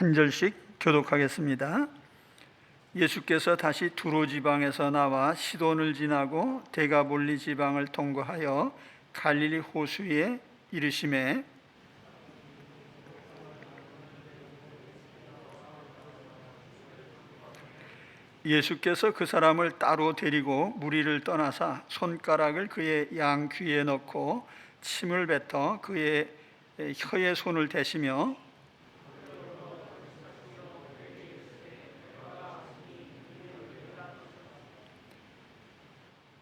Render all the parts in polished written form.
한 절씩 교독하겠습니다. 예수께서 다시 두로 지방에서 나와 시돈을 지나고 데가볼리 지방을 통과하여 갈릴리 호수에 이르시매 예수께서 그 사람을 따로 데리고 무리를 떠나사 손가락을 그의 양 귀에 넣고 침을 뱉어 그의 혀에 손을 대시며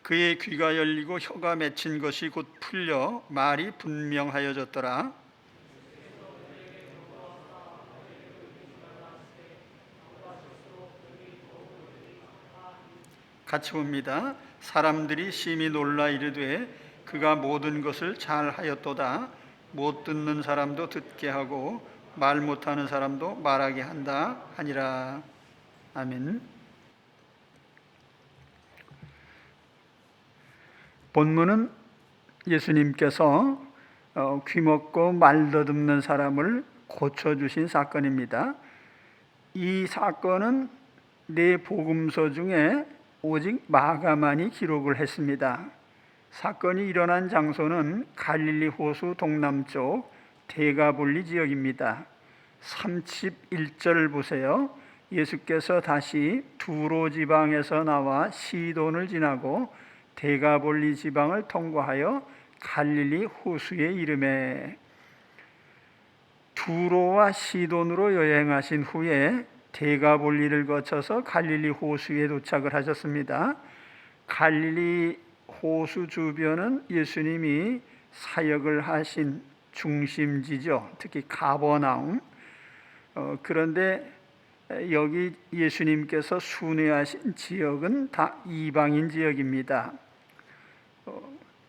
그의 귀가 열리고 혀가 맺힌 것이 곧 풀려 말이 분명하여졌더라. 같이 봅니다. 사람들이 심히 놀라 이르되 그가 모든 것을 잘 하였도다. 못 듣는 사람도 듣게 하고 말 못하는 사람도 말하게 한다 하니라. 아멘. 본문은 예수님께서 귀먹고 말 더듬는 사람을 고쳐주신 사건입니다. 이 사건은 네 복음서 중에 오직 마가만이 기록을 했습니다. 사건이 일어난 장소는 갈릴리 호수 동남쪽 데가볼리 지역입니다. 31절 보세요. 예수께서 다시 두로 지방에서 나와 시돈을 지나고 데가볼리 지방을 통과하여 갈릴리 호수에 이르매 두로와 시돈으로 여행하신 후에 데가볼리를 거쳐서 갈릴리 호수에 도착을 하셨습니다. 갈릴리 호수 주변은 예수님이 사역을 하신 중심지죠. 특히 가버나움. 그런데 여기 예수님께서 순회하신 지역은 다 이방인 지역입니다.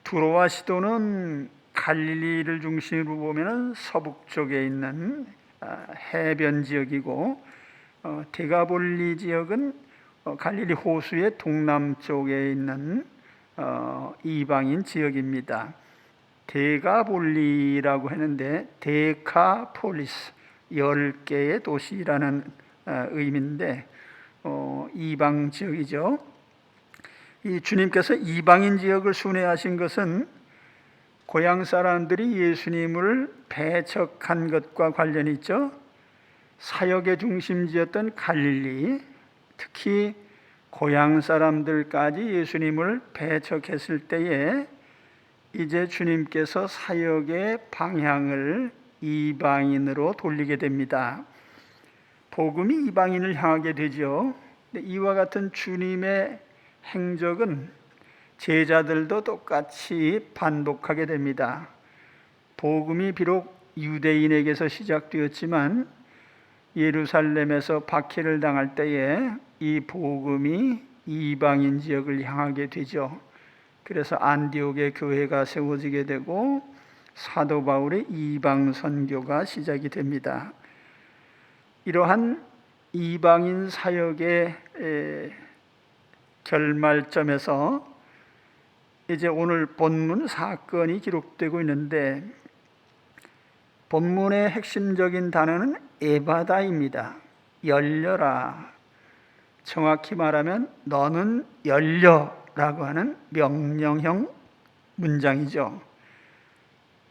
두로와 시돈은 갈릴리를 중심으로 보면 서북쪽에 있는 해변 지역이고 데가볼리 지역은 갈릴리 호수의 동남쪽에 있는 이방인 지역입니다. 데가볼리라고 하는데 데카폴리스 10개의 도시라는 의미인데 이방 지역이죠. 이 주님께서 이방인 지역을 순회하신 것은 고향 사람들이 예수님을 배척한 것과 관련이 있죠. 사역의 중심지였던 갈릴리, 특히 고향 사람들까지 예수님을 배척했을 때에 이제 주님께서 사역의 방향을 이방인으로 돌리게 됩니다. 복음이 이방인을 향하게 되죠. 이와 같은 주님의 행적은 제자들도 똑같이 반복하게 됩니다. 복음이 비록 유대인에게서 시작되었지만 예루살렘에서 박해를 당할 때에 이 복음이 이방인 지역을 향하게 되죠. 그래서 안디옥의 교회가 세워지게 되고 사도 바울의 이방 선교가 시작이 됩니다. 이러한 이방인 사역의 결말점에서 이제 오늘 본문 사건이 기록되고 있는데 본문의 핵심적인 단어는 에바다입니다. 열려라. 정확히 말하면 너는 열려라고 하는 명령형 문장이죠.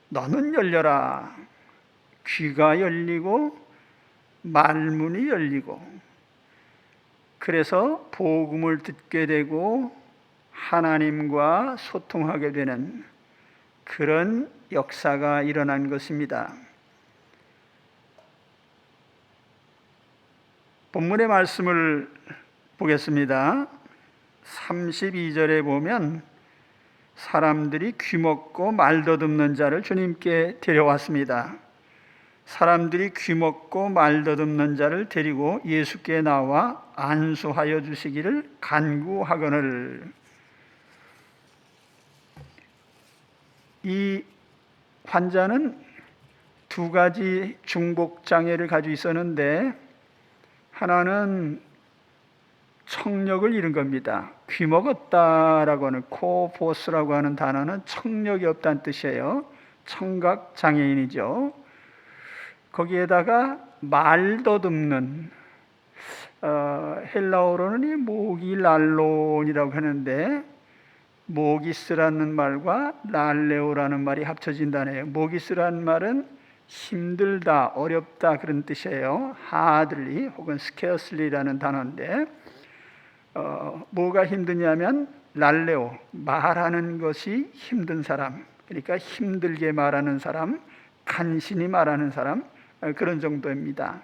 너는 열려라. 귀가 열리고 말문이 열리고 그래서 복음을 듣게 되고 하나님과 소통하게 되는 그런 역사가 일어난 것입니다. 본문의 말씀을 보겠습니다. 32절에 보면 사람들이 귀먹고 말 더듬는 자를 주님께 데려왔습니다. 사람들이 귀먹고 말 더듬는 자를 데리고 예수께 나와 안수하여 주시기를 간구하거늘. 이 환자는 두 가지 중복 장애를 가지고 있었는데 하나는 청력을 잃은 겁니다. 귀먹었다라고 하는 코보스라고 하는 단어는 청력이 없다는 뜻이에요. 청각 장애인이죠. 거기에다가 말더듬는, 헬라어로는 이 모기랄론이라고 하는데 모기스라는 말과 랄레오라는 말이 합쳐진다네요. 모기스라는 말은 힘들다, 어렵다 그런 뜻이에요. hardly 혹은 scarcely라는 단어인데 뭐가 힘드냐면 랄레오, 말하는 것이 힘든 사람, 그러니까 힘들게 말하는 사람, 간신히 말하는 사람, 그런 정도입니다.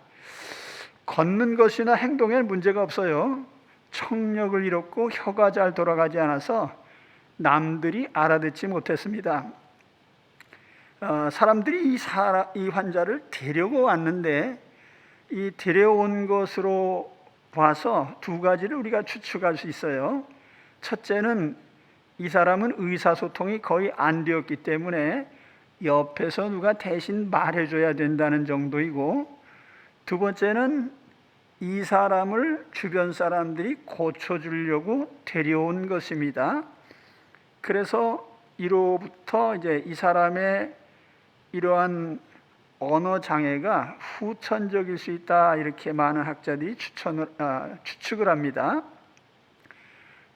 걷는 것이나 행동에 문제가 없어요. 청력을 잃었고 혀가 잘 돌아가지 않아서 남들이 알아듣지 못했습니다. 사람들이 이 환자를 데려고 왔는데 이 데려온 것으로 봐서 두 가지를 우리가 추측할 수 있어요. 첫째는 이 사람은 의사소통이 거의 안 되었기 때문에 옆에서 누가 대신 말해줘야 된다는 정도이고, 두 번째는 이 사람을 주변 사람들이 고쳐주려고 데려온 것입니다. 그래서 이로부터 이제 이 사람의 이러한 언어 장애가 후천적일 수 있다, 이렇게 많은 학자들이 추측을 합니다.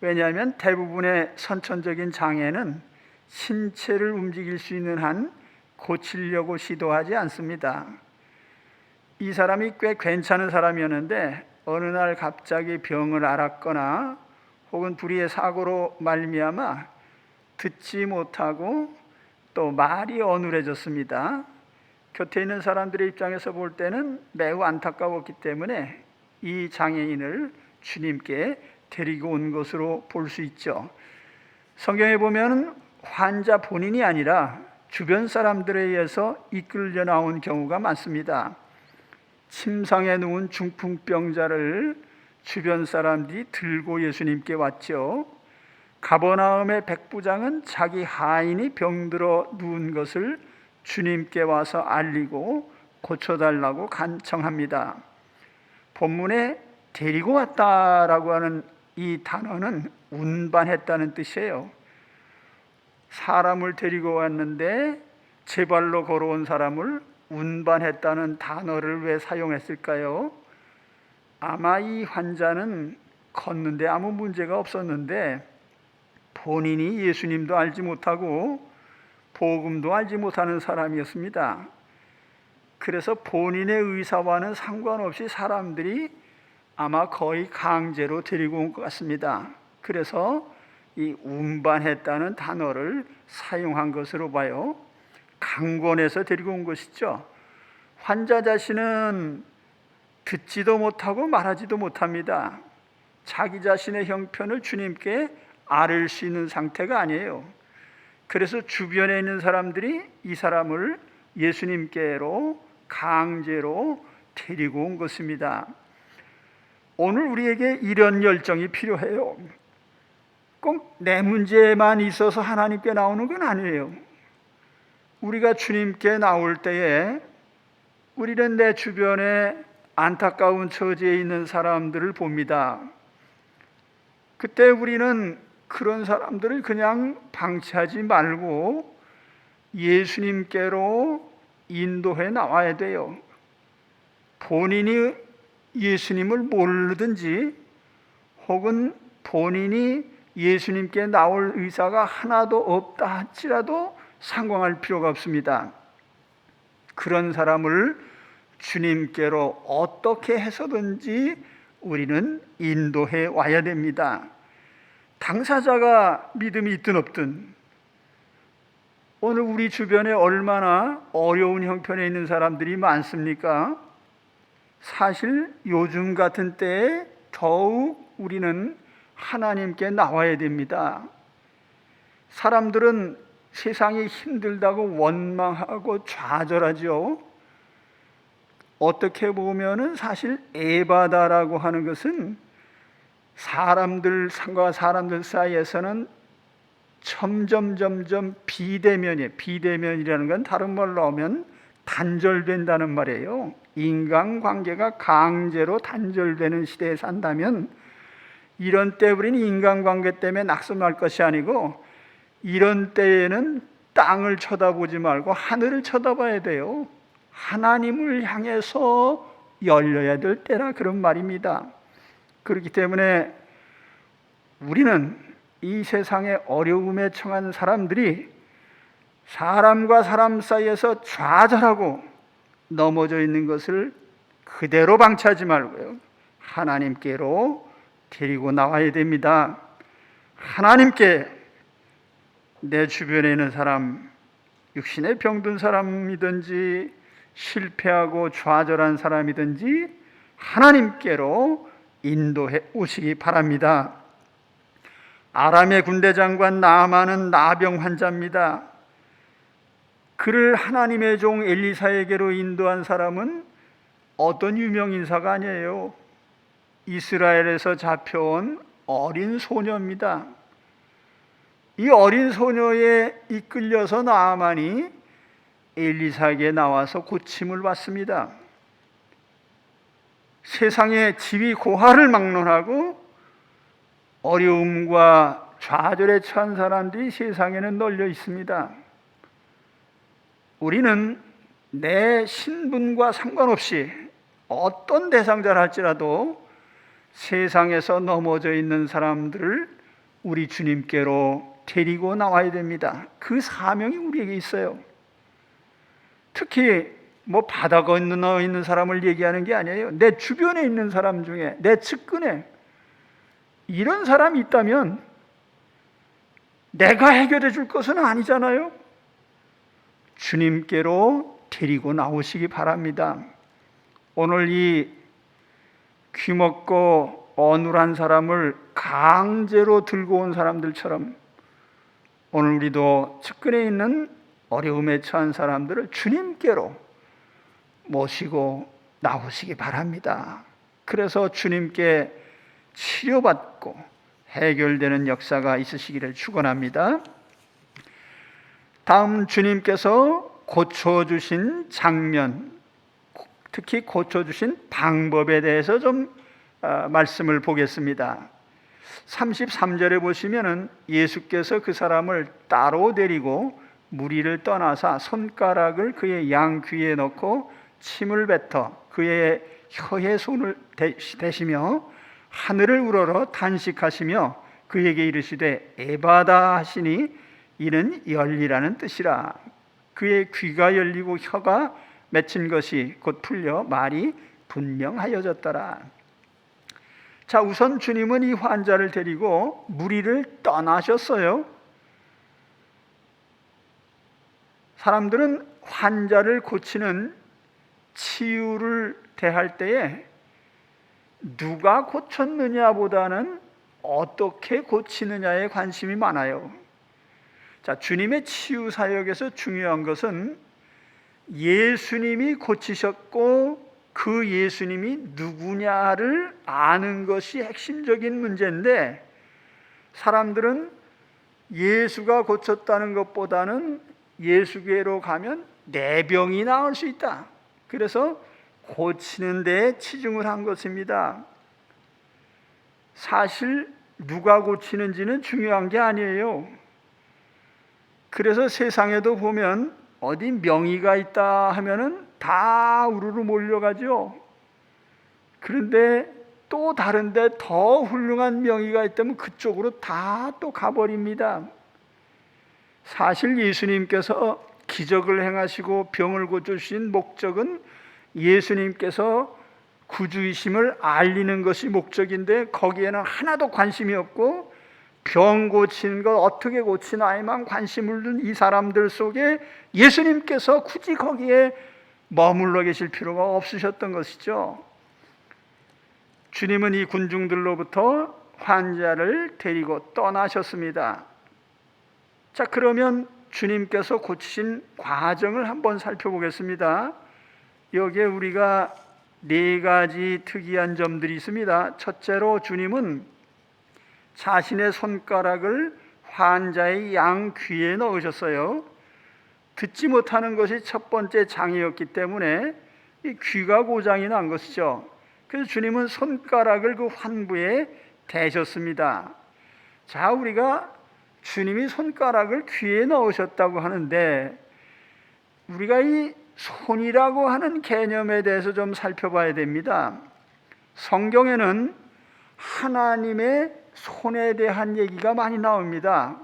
왜냐하면 대부분의 선천적인 장애는 신체를 움직일 수 있는 한 고치려고 시도하지 않습니다. 이 사람이 꽤 괜찮은 사람이었는데 어느 날 갑자기 병을 앓았거나 혹은 불의의 사고로 말미암아 듣지 못하고 또 말이 어눌해졌습니다. 곁에 있는 사람들의 입장에서 볼 때는 매우 안타까웠기 때문에 이 장애인을 주님께 데리고 온 것으로 볼 수 있죠. 성경에 보면 환자 본인이 아니라 주변 사람들에 의해서 이끌려 나온 경우가 많습니다. 침상에 누운 중풍병자를 주변 사람들이 들고 예수님께 왔죠. 가버나움의 백부장은 자기 하인이 병들어 누운 것을 주님께 와서 알리고 고쳐달라고 간청합니다. 본문에 데리고 왔다라고 하는 이 단어는 운반했다는 뜻이에요. 사람을 데리고 왔는데 제 발로 걸어온 사람을 운반했다는 단어를 왜 사용했을까요? 아마 이 환자는 걷는데 아무 문제가 없었는데 본인이 예수님도 알지 못하고 복음도 알지 못하는 사람이었습니다. 그래서 본인의 의사와는 상관없이 사람들이 아마 거의 강제로 데리고 온 것 같습니다. 그래서 이 운반했다는 단어를 사용한 것으로 봐요. 강권해서 데리고 온 것이죠. 환자 자신은 듣지도 못하고 말하지도 못합니다. 자기 자신의 형편을 주님께 앓을 수 있는 상태가 아니에요. 그래서 주변에 있는 사람들이 이 사람을 예수님께로 강제로 데리고 온 것입니다. 오늘 우리에게 이런 열정이 필요해요. 꼭 내 문제만 있어서 하나님께 나오는 건 아니에요. 우리가 주님께 나올 때에 우리는 내 주변에 안타까운 처지에 있는 사람들을 봅니다. 그때 우리는 그런 사람들을 그냥 방치하지 말고 예수님께로 인도해 나와야 돼요. 본인이 예수님을 모르든지 혹은 본인이 예수님께 나올 의사가 하나도 없다 할지라도 상관할 필요가 없습니다. 그런 사람을 주님께로 어떻게 해서든지 우리는 인도해 와야 됩니다. 당사자가 믿음이 있든 없든 오늘 우리 주변에 얼마나 어려운 형편에 있는 사람들이 많습니까? 사실 요즘 같은 때에 더욱 우리는 하나님께 나와야 됩니다. 사람들은 세상이 힘들다고 원망하고 좌절하죠. 어떻게 보면은 사실 에바다라고 하는 것은 사람들과 사람들 사이에서는 점점 비대면이에요. 비대면이라는 건 다른 말로 하면 단절된다는 말이에요. 인간관계가 강제로 단절되는 시대에 산다면 이런 때 우리는 인간관계 때문에 낙심할 것이 아니고 이런 때에는 땅을 쳐다보지 말고 하늘을 쳐다봐야 돼요. 하나님을 향해서 열려야 될 때라 그런 말입니다. 그렇기 때문에 우리는 이 세상의 어려움에 처한 사람들이 사람과 사람 사이에서 좌절하고 넘어져 있는 것을 그대로 방치하지 말고요, 하나님께로 데리고 나와야 됩니다. 하나님께 내 주변에 있는 사람, 육신에 병든 사람이든지 실패하고 좌절한 사람이든지 하나님께로 인도해 오시기 바랍니다. 아람의 군대 장관 나아만은 나병 환자입니다. 그를 하나님의 종 엘리사에게로 인도한 사람은 어떤 유명 인사가 아니에요. 이스라엘에서 잡혀온 어린 소녀입니다. 이 어린 소녀에 이끌려서 나아만이 엘리사에게 나와서 고침을 받습니다. 세상의 지위 고하를 막론하고 어려움과 좌절에 처한 사람들이 세상에는 널려 있습니다. 우리는 내 신분과 상관없이 어떤 대상자라 할지라도 세상에서 넘어져 있는 사람들을 우리 주님께로 데리고 나와야 됩니다. 그 사명이 우리에게 있어요. 특히 바다 건너 있는 사람을 얘기하는 게 아니에요. 내 주변에 있는 사람 중에, 내 측근에 이런 사람이 있다면 내가 해결해 줄 것은 아니잖아요. 주님께로 데리고 나오시기 바랍니다. 오늘 이 귀먹고 어눌한 사람을 강제로 들고 온 사람들처럼 오늘 우리도 측근에 있는 어려움에 처한 사람들을 주님께로 모시고 나오시기 바랍니다. 그래서 주님께 치료받고 해결되는 역사가 있으시기를 축원합니다. 다음, 주님께서 고쳐주신 장면, 특히 고쳐주신 방법에 대해서 좀 말씀을 보겠습니다. 33절에 보시면은 예수께서 그 사람을 따로 데리고 무리를 떠나사 손가락을 그의 양 귀에 넣고 침을 뱉어 그의 혀에 손을 대시며 하늘을 우러러 단식하시며 그에게 이르시되 에바다 하시니 이는 열리라는 뜻이라. 그의 귀가 열리고 혀가 맺힌 것이 곧 풀려 말이 분명하여졌더라. 자, 우선 주님은 이 환자를 데리고 무리를 떠나셨어요. 사람들은 환자를 고치는 치유를 대할 때에 누가 고쳤느냐보다는 어떻게 고치느냐에 관심이 많아요. 자, 주님의 치유 사역에서 중요한 것은 예수님이 고치셨고 그 예수님이 누구냐를 아는 것이 핵심적인 문제인데, 사람들은 예수가 고쳤다는 것보다는 예수께로 가면 내 병이 나을 수 있다, 그래서 고치는 데에 치중을 한 것입니다. 사실 누가 고치는지는 중요한 게 아니에요. 그래서 세상에도 보면 어디 명의가 있다 하면은 다 우르르 몰려가죠. 그런데 또 다른데 더 훌륭한 명의가 있다면 그쪽으로 다 또 가버립니다. 사실 예수님께서 기적을 행하시고 병을 고쳐주신 목적은 예수님께서 구주이심을 알리는 것이 목적인데, 거기에는 하나도 관심이 없고 병 고치는 것 어떻게 고치나에만 관심을 둔 이 사람들 속에 예수님께서 굳이 거기에 머물러 계실 필요가 없으셨던 것이죠. 주님은 이 군중들로부터 환자를 데리고 떠나셨습니다. 자, 그러면 주님께서 고치신 과정을 한번 살펴보겠습니다. 여기에 우리가 네 가지 특이한 점들이 있습니다. 첫째로, 주님은 자신의 손가락을 환자의 양 귀에 넣으셨어요. 듣지 못하는 것이 첫 번째 장애였기 때문에 이 귀가 고장이 난 것이죠. 그래서 주님은 손가락을 그 환부에 대셨습니다. 자, 우리가 주님이 손가락을 귀에 넣으셨다고 하는데, 우리가 이 손이라고 하는 개념에 대해서 좀 살펴봐야 됩니다. 성경에는 하나님의 손에 대한 얘기가 많이 나옵니다.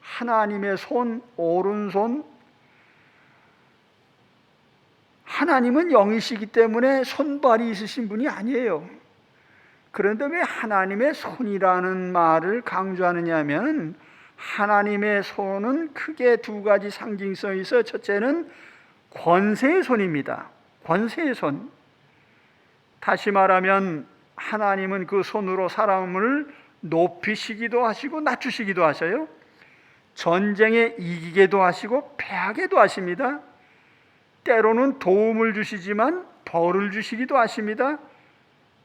하나님의 손, 오른손. 하나님은 영이시기 때문에 손발이 있으신 분이 아니에요. 그런데 왜 하나님의 손이라는 말을 강조하느냐 하면, 하나님의 손은 크게 두 가지 상징성이 있어요. 첫째는 권세의 손입니다. 권세의 손. 다시 말하면 하나님은 그 손으로 사람을 높이시기도 하시고 낮추시기도 하셔요. 전쟁에 이기게도 하시고 패하게도 하십니다. 때로는 도움을 주시지만 벌을 주시기도 하십니다.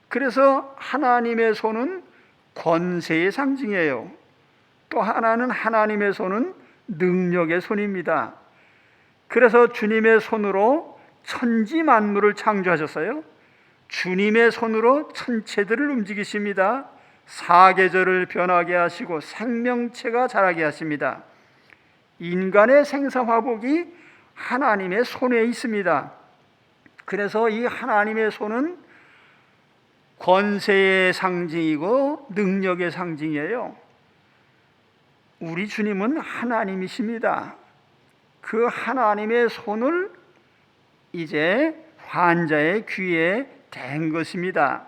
그래서 하나님의 손은 권세의 상징이에요. 또 하나는 하나님의 손은 능력의 손입니다. 그래서 주님의 손으로 천지 만물을 창조하셨어요. 주님의 손으로 천체들을 움직이십니다. 사계절을 변하게 하시고 생명체가 자라게 하십니다. 인간의 생사화복이 하나님의 손에 있습니다. 그래서 이 하나님의 손은 권세의 상징이고 능력의 상징이에요. 우리 주님은 하나님이십니다. 그 하나님의 손을 이제 환자의 귀에 댄 것입니다.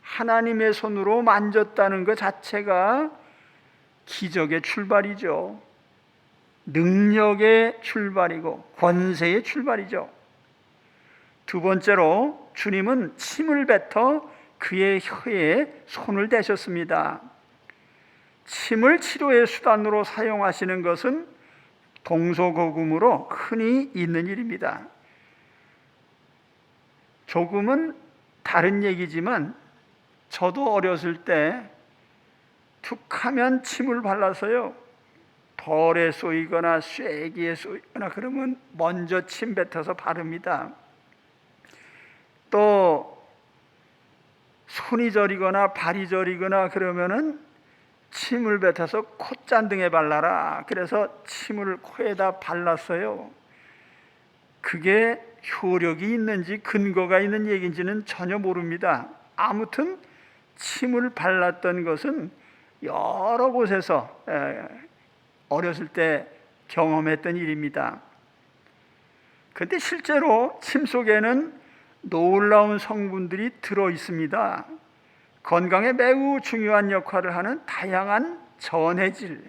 하나님의 손으로 만졌다는 것 자체가 기적의 출발이죠. 능력의 출발이고 권세의 출발이죠. 두 번째로 주님은 침을 뱉어 그의 혀에 손을 대셨습니다. 침을 치료의 수단으로 사용하시는 것은 동서고금으로 흔히 있는 일입니다. 조금은 다른 얘기지만 저도 어렸을 때 툭하면 침을 발라서요, 벌에 쏘이거나 쐐기에 쏘이거나 그러면 먼저 침 뱉어서 바릅니다. 또 손이 저리거나 발이 저리거나 그러면은 침을 뱉어서 콧잔등에 발라라. 그래서 침을 코에다 발랐어요. 그게 효력이 있는지 근거가 있는 얘기인지는 전혀 모릅니다. 아무튼 침을 발랐던 것은 여러 곳에서 어렸을 때 경험했던 일입니다. 그런데 실제로 침 속에는 놀라운 성분들이 들어 있습니다. 건강에 매우 중요한 역할을 하는 다양한 전해질,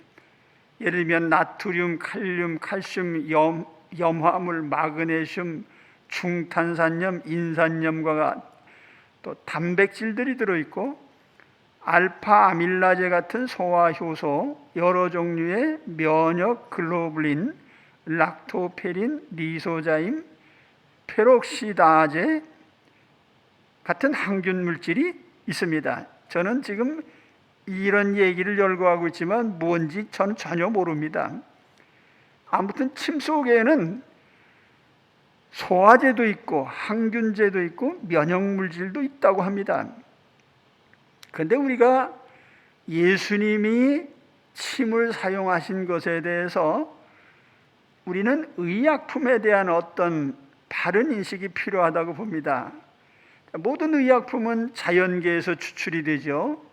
예를 들면 나트륨, 칼륨, 칼슘, 염화물, 마그네슘, 중탄산염, 인산염과 또 단백질들이 들어있고 알파 아밀라제 같은 소화효소, 여러 종류의 면역 글로불린, 락토페린, 리소자임, 페록시다제 같은 항균 물질이 있습니다. 저는 지금 이런 얘기를 열거하고 있지만 뭔지 저는 전혀 모릅니다. 아무튼 침 속에는 소화제도 있고 항균제도 있고 면역물질도 있다고 합니다. 그런데 우리가 예수님이 침을 사용하신 것에 대해서 우리는 의약품에 대한 어떤 바른 인식이 필요하다고 봅니다. 모든 의약품은 자연계에서 추출이 되죠.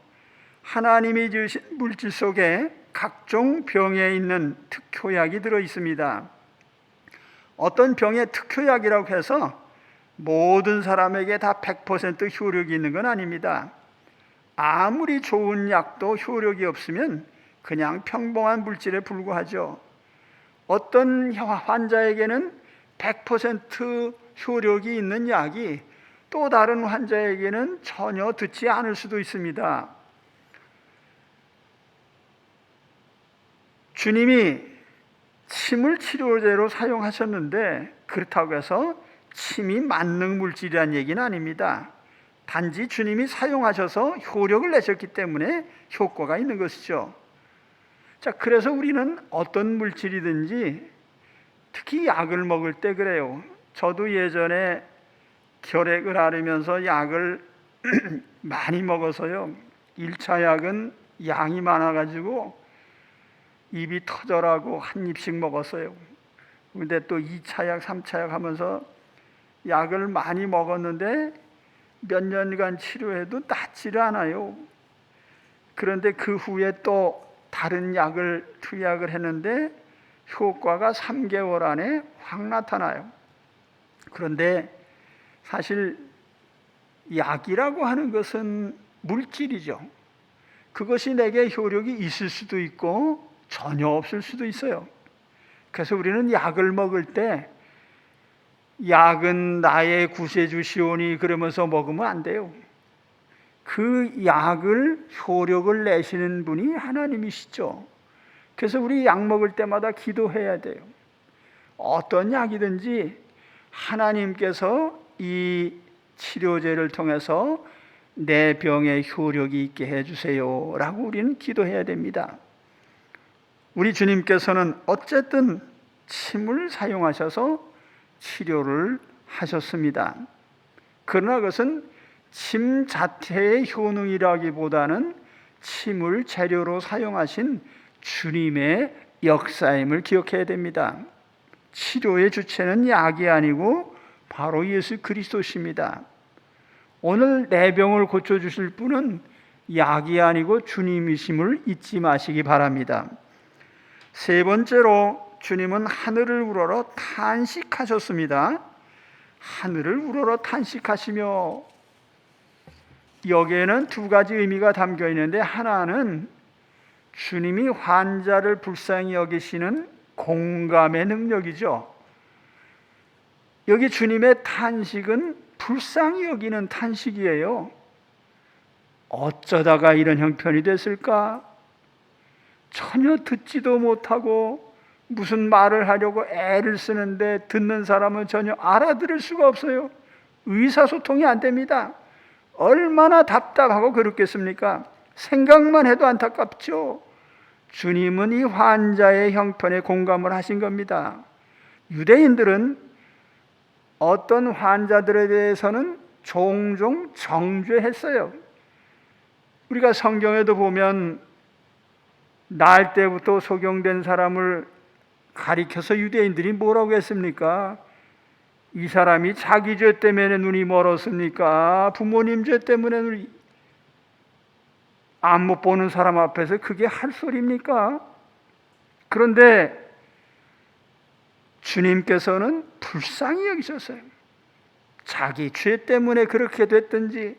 하나님이 주신 물질 속에 각종 병에 있는 특효약이 들어 있습니다. 어떤 병의 특효약이라고 해서 모든 사람에게 다 100% 효력이 있는 건 아닙니다. 아무리 좋은 약도 효력이 없으면 그냥 평범한 물질에 불과하죠. 어떤 환자에게는 100% 효력이 있는 약이 또 다른 환자에게는 전혀 듣지 않을 수도 있습니다. 주님이 침을 치료제로 사용하셨는데 그렇다고 해서 침이 만능 물질이라는 얘기는 아닙니다. 단지 주님이 사용하셔서 효력을 내셨기 때문에 효과가 있는 것이죠. 자, 그래서 우리는 어떤 물질이든지 특히 약을 먹을 때 그래요. 저도 예전에 결핵을 앓으면서 약을 많이 먹어서요, 1차 약은 양이 많아가지고 입이 터져라고 한 입씩 먹었어요. 근데 또 2차 약, 3차 약 하면서 약을 많이 먹었는데 몇 년간 치료해도 낫지를 않아요. 그런데 그 후에 또 다른 약을 투약을 했는데 효과가 3개월 안에 확 나타나요. 그런데 사실 약이라고 하는 것은 물질이죠. 그것이 내게 효력이 있을 수도 있고 전혀 없을 수도 있어요. 그래서 우리는 약을 먹을 때 약은 나의 구세주시오니 그러면서 먹으면 안 돼요. 그 약을 효력을 내시는 분이 하나님이시죠. 그래서 우리 약 먹을 때마다 기도해야 돼요. 어떤 약이든지 하나님께서 이 치료제를 통해서 내 병에 효력이 있게 해주세요 라고 우리는 기도해야 됩니다. 우리 주님께서는 어쨌든 침을 사용하셔서 치료를 하셨습니다. 그러나 그것은 침 자체의 효능이라기보다는 침을 재료로 사용하신 주님의 역사임을 기억해야 됩니다. 치료의 주체는 약이 아니고 바로 예수 그리스도십니다. 오늘 내 병을 고쳐주실 분은 약이 아니고 주님이심을 잊지 마시기 바랍니다. 세 번째로 주님은 하늘을 우러러 탄식하셨습니다. 하늘을 우러러 탄식하시며, 여기에는 두 가지 의미가 담겨 있는데, 하나는 주님이 환자를 불쌍히 여기시는 공감의 능력이죠. 여기 주님의 탄식은 불쌍히 여기는 탄식이에요. 어쩌다가 이런 형편이 됐을까? 전혀 듣지도 못하고 무슨 말을 하려고 애를 쓰는데 듣는 사람은 전혀 알아들을 수가 없어요. 의사소통이 안 됩니다. 얼마나 답답하고 그렇겠습니까? 생각만 해도 안타깝죠. 주님은 이 환자의 형편에 공감을 하신 겁니다. 유대인들은 어떤 환자들에 대해서는 종종 정죄했어요. 우리가 성경에도 보면 날 때부터 소경된 사람을 가리켜서 유대인들이 뭐라고 했습니까? 이 사람이 자기 죄 때문에 눈이 멀었습니까? 부모님 죄 때문에 눈이 안 못 보는 사람 앞에서 그게 할 소리입니까? 그런데 주님께서는 불쌍히 여기셨어요. 자기 죄 때문에 그렇게 됐든지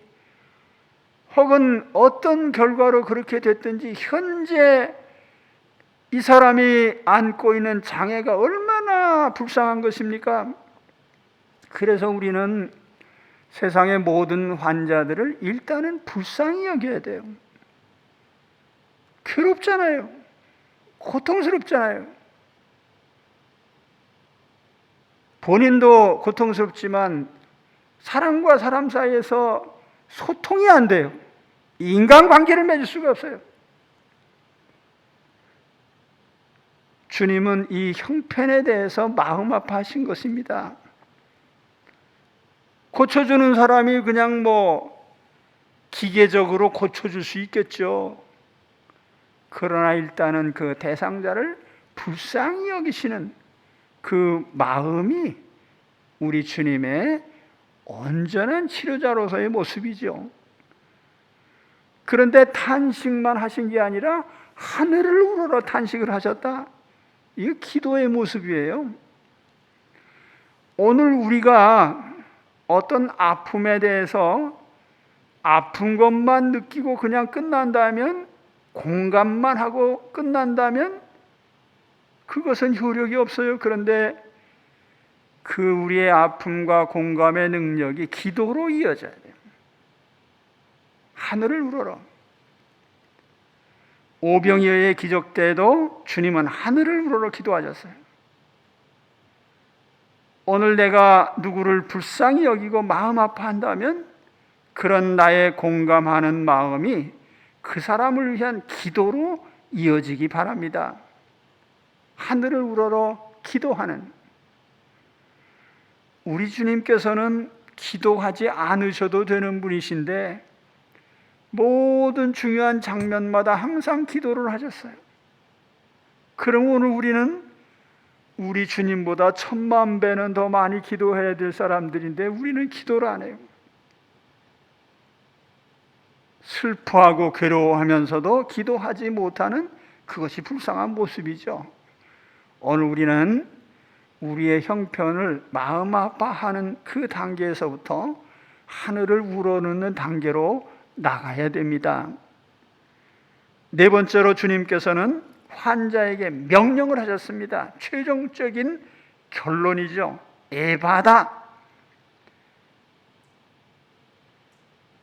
혹은 어떤 결과로 그렇게 됐든지 현재 이 사람이 안고 있는 장애가 얼마나 불쌍한 것입니까? 그래서 우리는 세상의 모든 환자들을 일단은 불쌍히 여겨야 돼요. 괴롭잖아요. 고통스럽잖아요. 본인도 고통스럽지만 사람과 사람 사이에서 소통이 안 돼요. 인간관계를 맺을 수가 없어요. 주님은 이 형편에 대해서 마음 아파하신 것입니다. 고쳐주는 사람이 그냥 기계적으로 고쳐줄 수 있겠죠. 그러나 일단은 그 대상자를 불쌍히 여기시는 그 마음이 우리 주님의 온전한 치료자로서의 모습이죠. 그런데 탄식만 하신 게 아니라 하늘을 우러러 탄식을 하셨다. 이게 기도의 모습이에요. 오늘 우리가 어떤 아픔에 대해서 아픈 것만 느끼고 그냥 끝난다면, 공감만 하고 끝난다면 그것은 효력이 없어요. 그런데 그 우리의 아픔과 공감의 능력이 기도로 이어져야 돼요. 하늘을 우러러. 오병이어의 기적 때도 주님은 하늘을 우러러 기도하셨어요. 오늘 내가 누구를 불쌍히 여기고 마음 아파한다면 그런 나의 공감하는 마음이 그 사람을 위한 기도로 이어지기 바랍니다. 하늘을 우러러 기도하는, 우리 주님께서는 기도하지 않으셔도 되는 분이신데 모든 중요한 장면마다 항상 기도를 하셨어요. 그럼 오늘 우리는 우리 주님보다 10,000배는 더 많이 기도해야 될 사람들인데 우리는 기도를 안 해요. 슬퍼하고 괴로워하면서도 기도하지 못하는 그것이 불쌍한 모습이죠. 오늘 우리는 우리의 형편을 마음 아파하는 그 단계에서부터 하늘을 우러넣는 단계로 나가야 됩니다. 네 번째로 주님께서는 환자에게 명령을 하셨습니다. 최종적인 결론이죠. 에바다.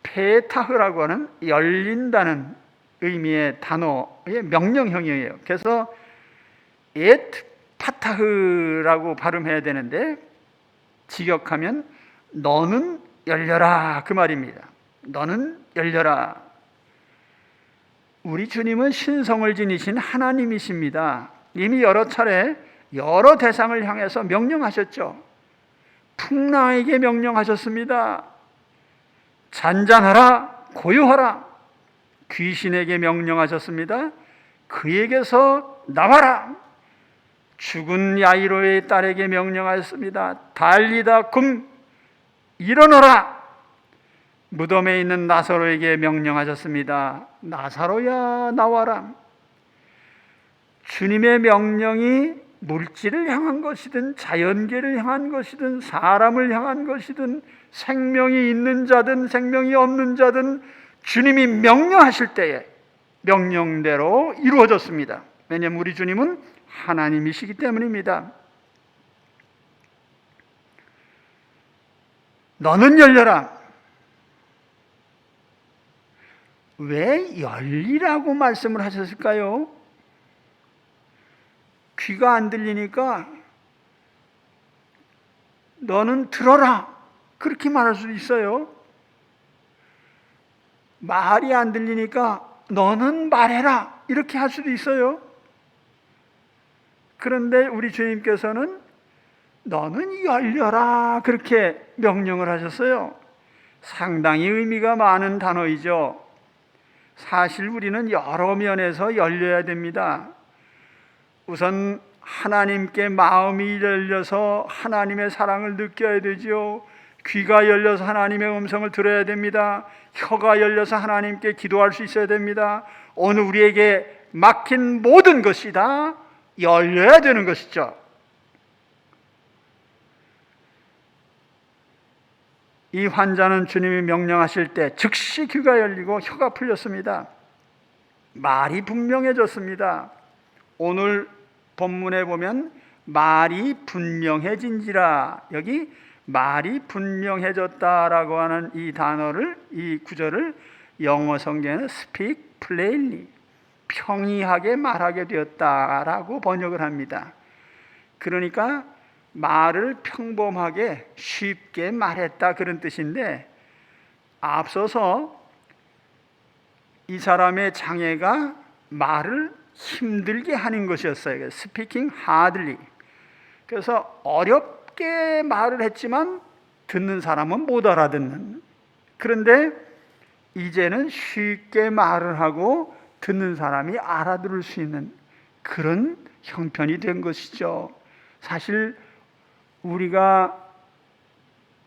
페타흐라고 하는 열린다는 의미의 단어의 명령형이에요. 그래서 파타흐라고 발음해야 되는데 직역하면 너는 열려라 그 말입니다. 너는 열려라. 우리 주님은 신성을 지니신 하나님이십니다. 이미 여러 차례 여러 대상을 향해서 명령하셨죠. 풍랑에게 명령하셨습니다. 잔잔하라, 고요하라. 귀신에게 명령하셨습니다. 그에게서 나와라. 죽은 야이로의 딸에게 명령하였습니다. 달리다 굼, 일어나라. 무덤에 있는 나사로에게 명령하셨습니다. 나사로야 나와라. 주님의 명령이 물질을 향한 것이든 자연계를 향한 것이든 사람을 향한 것이든 생명이 있는 자든 생명이 없는 자든 주님이 명령하실 때에 명령대로 이루어졌습니다. 왜냐하면 우리 주님은 하나님이시기 때문입니다. 너는 열려라. 왜 열리라고 말씀을 하셨을까요? 귀가 안 들리니까 너는 들어라 그렇게 말할 수도 있어요. 말이 안 들리니까 너는 말해라 이렇게 할 수도 있어요. 그런데 우리 주님께서는 너는 열려라 그렇게 명령을 하셨어요. 상당히 의미가 많은 단어이죠. 사실 우리는 여러 면에서 열려야 됩니다. 우선 하나님께 마음이 열려서 하나님의 사랑을 느껴야 되죠. 귀가 열려서 하나님의 음성을 들어야 됩니다. 혀가 열려서 하나님께 기도할 수 있어야 됩니다. 오늘 우리에게 막힌 모든 것이 다 열려야 되는 것이죠. 이 환자는 주님이 명령하실 때 즉시 귀가 열리고 혀가 풀렸습니다. 말이 분명해졌습니다. 오늘 본문에 보면 말이 분명해진지라, 여기 말이 분명해졌다라고 하는 이 단어를, 이 구절을 영어 성경에는 speak plainly, 평이하게 말하게 되었다라고 번역을 합니다. 그러니까 말을 평범하게 쉽게 말했다 그런 뜻인데, 앞서서 이 사람의 장애가 말을 힘들게 하는 것이었어요. speaking hardly. 그래서 어렵게 말을 했지만 듣는 사람은 못 알아듣는. 그런데 이제는 쉽게 말을 하고 듣는 사람이 알아들을 수 있는 그런 형편이 된 것이죠. 사실 우리가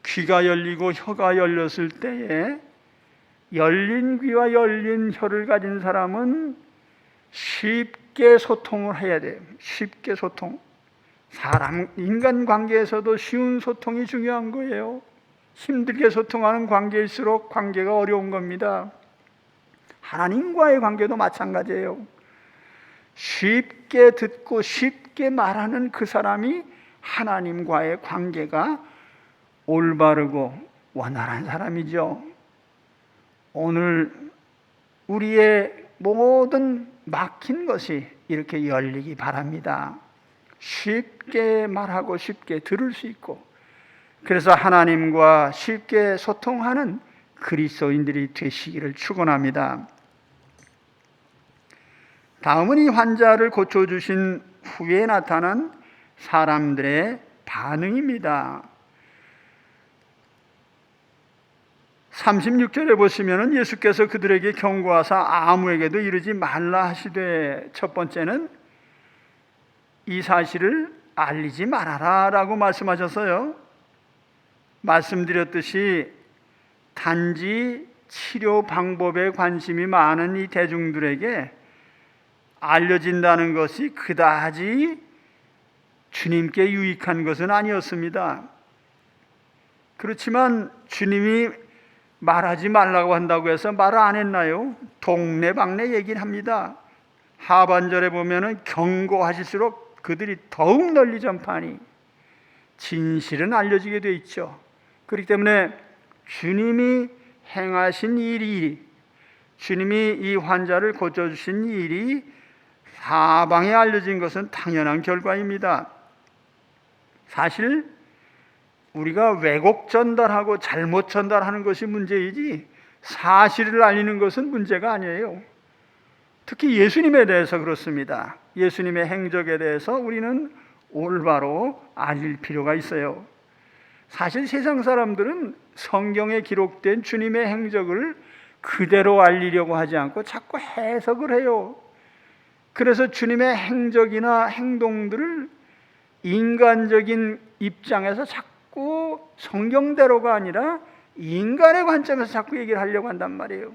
귀가 열리고 혀가 열렸을 때에 열린 귀와 열린 혀를 가진 사람은 쉽게 소통을 해야 돼요. 쉽게 소통. 인간 관계에서도 쉬운 소통이 중요한 거예요. 힘들게 소통하는 관계일수록 관계가 어려운 겁니다. 하나님과의 관계도 마찬가지예요. 쉽게 듣고 쉽게 말하는 그 사람이 하나님과의 관계가 올바르고 원활한 사람이죠. 오늘 우리의 모든 막힌 것이 이렇게 열리기 바랍니다. 쉽게 말하고 쉽게 들을 수 있고, 그래서 하나님과 쉽게 소통하는 그리스도인들이 되시기를 축원합니다. 다음은 이 환자를 고쳐주신 후에 나타난 사람들의 반응입니다. 36절에 보시면 예수께서 그들에게 경고하사 아무에게도 이르지 말라 하시되, 첫 번째는 이 사실을 알리지 말아라 라고 말씀하셨어요. 말씀드렸듯이 단지 치료 방법에 관심이 많은 이 대중들에게 알려진다는 것이 그다지 주님께 유익한 것은 아니었습니다. 그렇지만 주님이 말하지 말라고 한다고 해서 말을 안 했나요? 동네방네 얘기를 합니다. 하반절에 보면은 경고하실수록 그들이 더욱 널리 전파하니 진실은 알려지게 돼 있죠. 그렇기 때문에 주님이 행하신 일이, 주님이 이 환자를 고쳐주신 일이 사방에 알려진 것은 당연한 결과입니다. 사실 우리가 왜곡 전달하고 잘못 전달하는 것이 문제이지 사실을 알리는 것은 문제가 아니에요. 특히 예수님에 대해서 그렇습니다. 예수님의 행적에 대해서 우리는 올바로 알릴 필요가 있어요. 사실 세상 사람들은 성경에 기록된 주님의 행적을 그대로 알리려고 하지 않고 자꾸 해석을 해요. 그래서 주님의 행적이나 행동들을 인간적인 입장에서 자꾸 성경대로가 아니라 인간의 관점에서 자꾸 얘기를 하려고 한단 말이에요.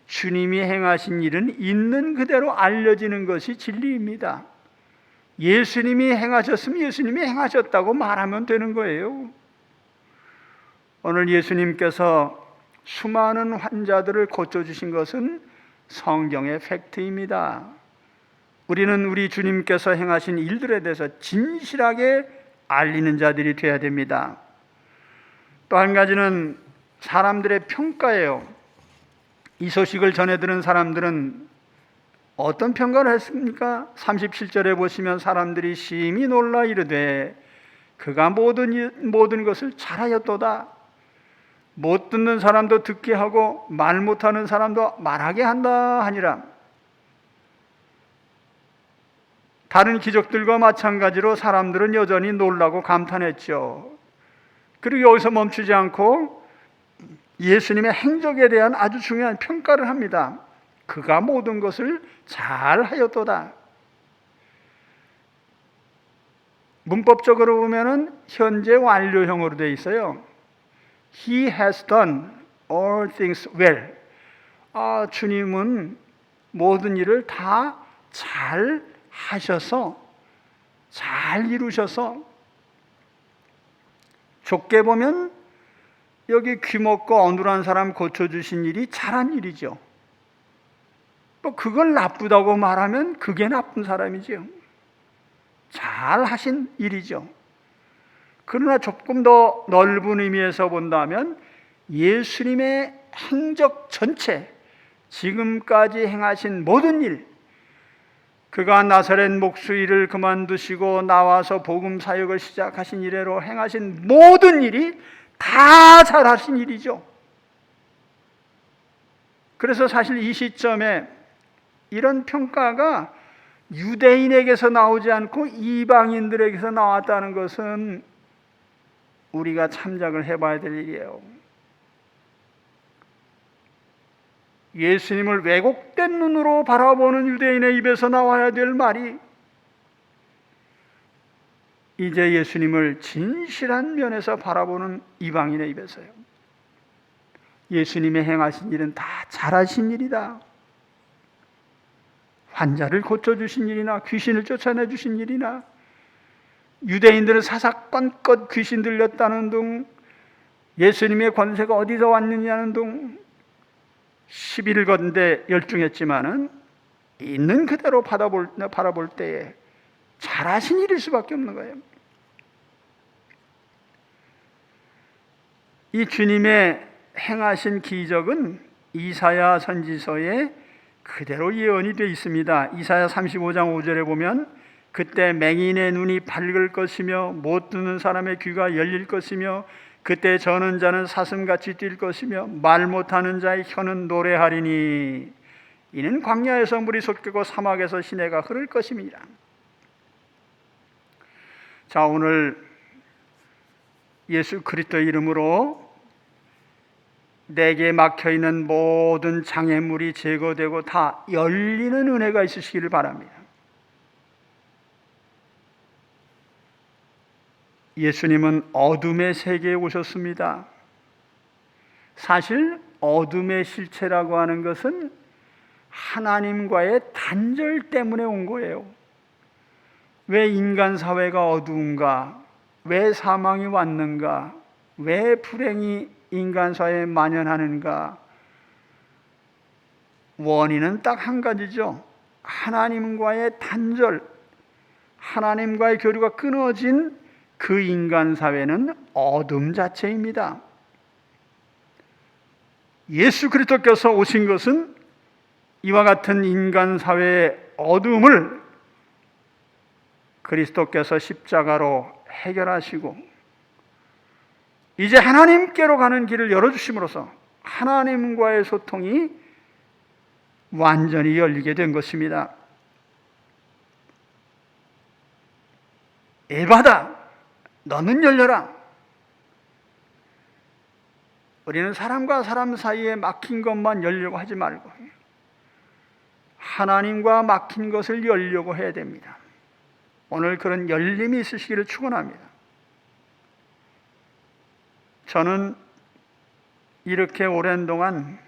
주님이 행하신 일은 있는 그대로 알려지는 것이 진리입니다. 예수님이 행하셨으면 예수님이 행하셨다고 말하면 되는 거예요. 오늘 예수님께서 수많은 환자들을 고쳐주신 것은 성경의 팩트입니다. 우리는 우리 주님께서 행하신 일들에 대해서 진실하게 알리는 자들이 되어야 됩니다. 또 한 가지는 사람들의 평가예요. 이 소식을 전해 들은 사람들은 어떤 평가를 했습니까? 37절에 보시면 사람들이 심히 놀라 이르되 그가 모든 것을 잘하였도다. 못 듣는 사람도 듣게 하고 말 못하는 사람도 말하게 한다 하니라. 다른 기적들과 마찬가지로 사람들은 여전히 놀라고 감탄했죠. 그리고 여기서 멈추지 않고 예수님의 행적에 대한 아주 중요한 평가를 합니다. 그가 모든 것을 잘하였도다. 문법적으로 보면은 현재 완료형으로 되어 있어요. He has done all things well. 주님은 모든 일을 다 잘 하셔서, 잘 이루셔서, 좁게 보면 여기 귀먹고 어눌한 사람 고쳐주신 일이 잘한 일이죠. 또 그걸 나쁘다고 말하면 그게 나쁜 사람이죠. 잘 하신 일이죠. 그러나 조금 더 넓은 의미에서 본다면 예수님의 행적 전체, 지금까지 행하신 모든 일, 그가 나사렛 목수일을 그만두시고 나와서 복음 사역을 시작하신 이래로 행하신 모든 일이 다 잘하신 일이죠. 그래서 사실 이 시점에 이런 평가가 유대인에게서 나오지 않고 이방인들에게서 나왔다는 것은 우리가 참작을 해봐야 될 일이에요. 예수님을 왜곡된 눈으로 바라보는 유대인의 입에서 나와야 될 말이 이제 예수님을 진실한 면에서 바라보는 이방인의 입에서요. 예수님의 행하신 일은 다 잘하신 일이다. 환자를 고쳐주신 일이나 귀신을 쫓아내주신 일이나 유대인들은 사사건건 귀신 들렸다는 등 예수님의 권세가 어디서 왔느냐는 등 시비를 건데 열중했지만은 있는 그대로 바라볼 때에 잘하신 일일 수밖에 없는 거예요. 이 주님의 행하신 기적은 이사야 선지서에 그대로 예언이 되어 있습니다. 이사야 35장 5절에 보면 그때 맹인의 눈이 밝을 것이며 못 듣는 사람의 귀가 열릴 것이며 그때 저는 자는 사슴같이 뛸 것이며 말 못하는 자의 혀는 노래하리니 이는 광야에서 물이 솟고 사막에서 시내가 흐를 것입니다. 자, 오늘 예수 그리스도의 이름으로 내게 막혀있는 모든 장애물이 제거되고 다 열리는 은혜가 있으시기를 바랍니다. 예수님은 어둠의 세계에 오셨습니다. 사실 어둠의 실체라고 하는 것은 하나님과의 단절 때문에 온 거예요. 왜 인간 사회가 어두운가? 왜 사망이 왔는가? 왜 불행이 인간 사회에 만연하는가? 원인은 딱 한 가지죠. 하나님과의 단절, 하나님과의 교류가 끊어진 그 인간 사회는 어둠 자체입니다. 예수 그리스도께서 오신 것은 이와 같은 인간 사회의 어둠을 그리스도께서 십자가로 해결하시고 이제 하나님께로 가는 길을 열어주심으로써 하나님과의 소통이 완전히 열리게 된 것입니다. 에바다, 너는 열려라. 우리는 사람과 사람 사이에 막힌 것만 열려고 하지 말고 하나님과 막힌 것을 열려고 해야 됩니다. 오늘 그런 열림이 있으시기를 축원합니다. 저는 이렇게 오랜 동안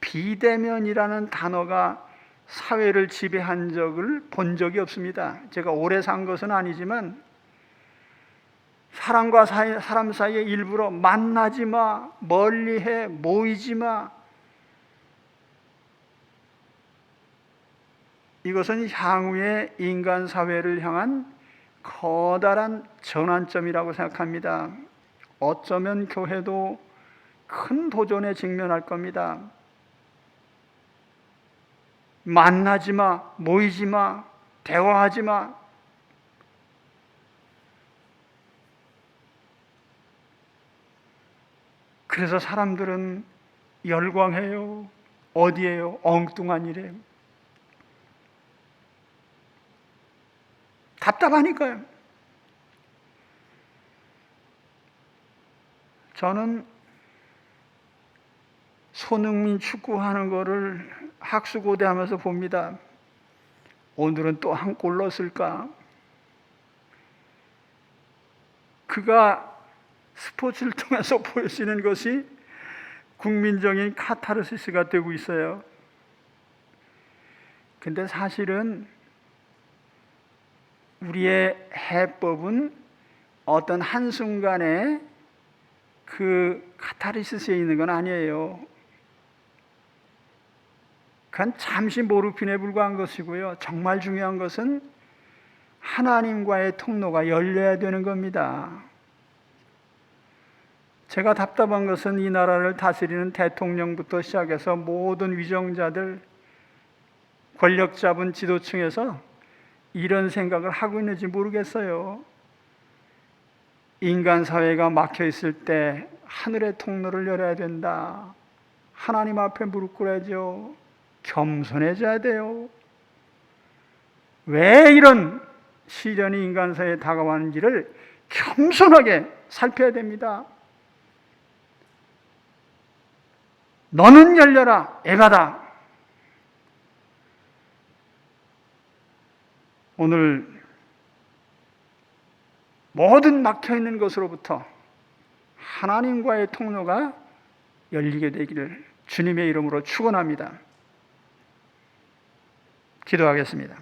비대면이라는 단어가 사회를 지배한 적을 본 적이 없습니다. 제가 오래 산 것은 아니지만 사람과 사람 사이에 일부러 만나지 마, 멀리해, 모이지 마. 이것은 향후의 인간 사회를 향한 커다란 전환점이라고 생각합니다. 어쩌면 교회도 큰 도전에 직면할 겁니다. 만나지 마, 모이지 마, 대화하지 마. 그래서 사람들은 열광해요. 어디에요? 엉뚱한 일에. 답답하니까요. 저는 손흥민 축구하는 거를 학수고대하면서 봅니다. 오늘은 또 한 골 넣었을까? 그가 스포츠를 통해서 보여지는 것이 국민적인 카타르시스가 되고 있어요. 근데 사실은 우리의 해법은 어떤 한순간에 그 카타르시스에 있는 건 아니에요. 그건 잠시 모르핀에 불과한 것이고요. 정말 중요한 것은 하나님과의 통로가 열려야 되는 겁니다. 제가 답답한 것은 이 나라를 다스리는 대통령부터 시작해서 모든 위정자들, 권력 잡은 지도층에서 이런 생각을 하고 있는지 모르겠어요. 인간 사회가 막혀 있을 때 하늘의 통로를 열어야 된다. 하나님 앞에 무릎 꿇어야죠. 겸손해져야 돼요. 왜 이런 시련이 인간 사회에 다가왔는지를 겸손하게 살펴야 됩니다. 너는 열려라, 에바다. 오늘 모든 막혀있는 것으로부터 하나님과의 통로가 열리게 되기를 주님의 이름으로 축원합니다. 기도하겠습니다.